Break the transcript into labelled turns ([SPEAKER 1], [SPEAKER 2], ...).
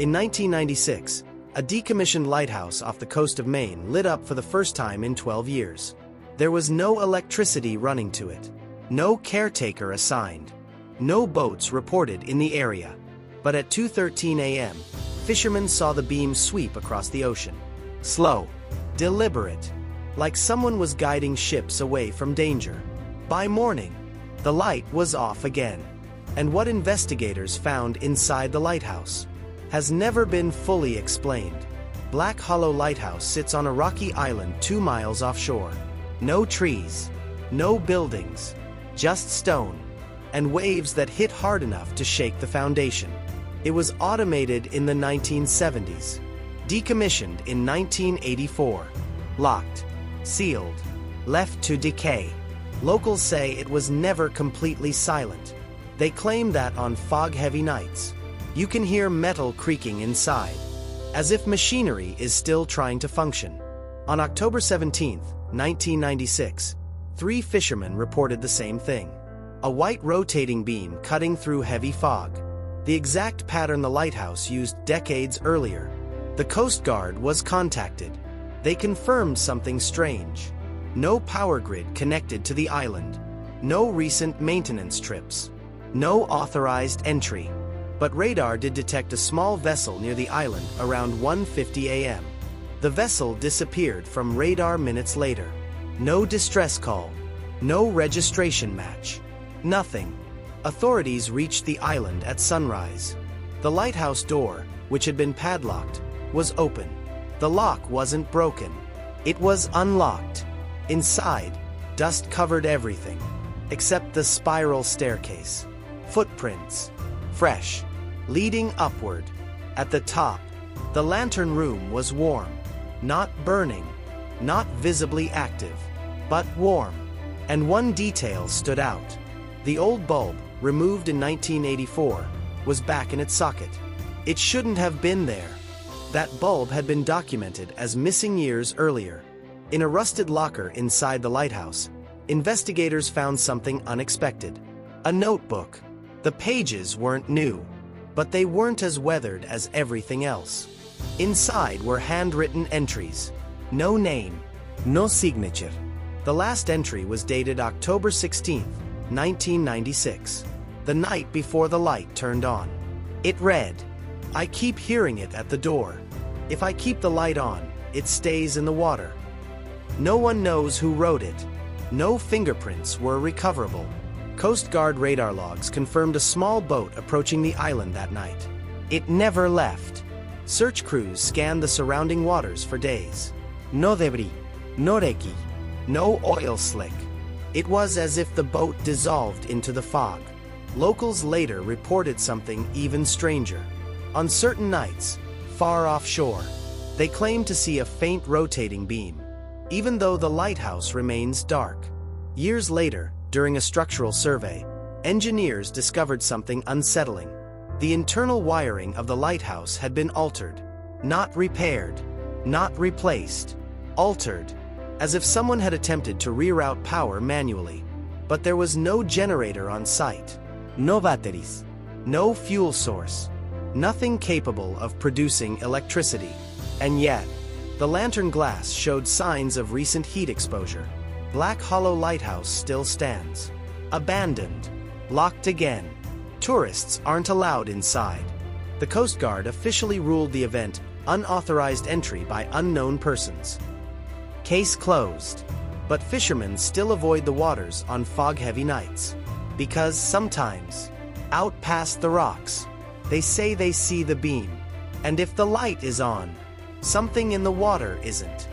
[SPEAKER 1] In 1996, a decommissioned lighthouse off the coast of Maine lit up for the first time in 12 years. There was no electricity running to it, no caretaker assigned, no boats reported in the area. But at 2:13 a.m., fishermen saw the beam sweep across the ocean. Slow, deliberate, like someone was guiding ships away from danger. By morning, the light was off again, and what investigators found inside the lighthouse has never been fully explained. Black Hollow Lighthouse sits on a rocky island 2 miles offshore. No trees, no buildings, just stone, and waves that hit hard enough to shake the foundation. It was automated in the 1970s, decommissioned in 1984, locked, sealed, left to decay. Locals say it was never completely silent. They claim that on fog-heavy nights, you can hear metal creaking inside, as if machinery is still trying to function. On October 17, 1996, 3 fishermen reported the same thing. A white rotating beam cutting through heavy fog, the exact pattern the lighthouse used decades earlier. The Coast Guard was contacted. They confirmed something strange. No power grid connected to the island, no recent maintenance trips, no authorized entry. But radar did detect a small vessel near the island around 1:50 a.m. The vessel disappeared from radar minutes later. No distress call, no registration match, nothing. Authorities reached the island at sunrise. The lighthouse door, which had been padlocked, was open. The lock wasn't broken. It was unlocked. Inside, dust covered everything, except the spiral staircase. Footprints, fresh, leading upward. At the top, the lantern room was warm, not burning, not visibly active, but warm. And one detail stood out. The old bulb, removed in 1984, was back in its socket. It shouldn't have been there. That bulb had been documented as missing years earlier. In a rusted locker inside the lighthouse, investigators found something unexpected. A notebook. The pages weren't new, but they weren't as weathered as everything else. Inside were handwritten entries. No name, no signature. The last entry was dated October 16, 1996, the night before the light turned on. It read, "I keep hearing it at the door. If I keep the light on, it stays in the water." No one knows who wrote it. No fingerprints were recoverable. Coast Guard radar logs confirmed a small boat approaching the island that night. It never left. Search crews scanned the surrounding waters for days. No debris, no wreckage, no oil slick. It was as if the boat dissolved into the fog. Locals later reported something even stranger. On certain nights, far offshore, they claimed to see a faint rotating beam, even though the lighthouse remains dark. Years later, during a structural survey, engineers discovered something unsettling. The internal wiring of the lighthouse had been altered. Not repaired, not replaced, altered, as if someone had attempted to reroute power manually. But there was no generator on site, no batteries, no fuel source, nothing capable of producing electricity. And yet, the lantern glass showed signs of recent heat exposure. Black Hollow Lighthouse still stands. Abandoned. Locked again. Tourists aren't allowed inside. The Coast Guard officially ruled the event unauthorized entry by unknown persons. Case closed. But fishermen still avoid the waters on fog-heavy nights. Because sometimes, out past the rocks, they say they see the beam. And if the light is on, something in the water isn't.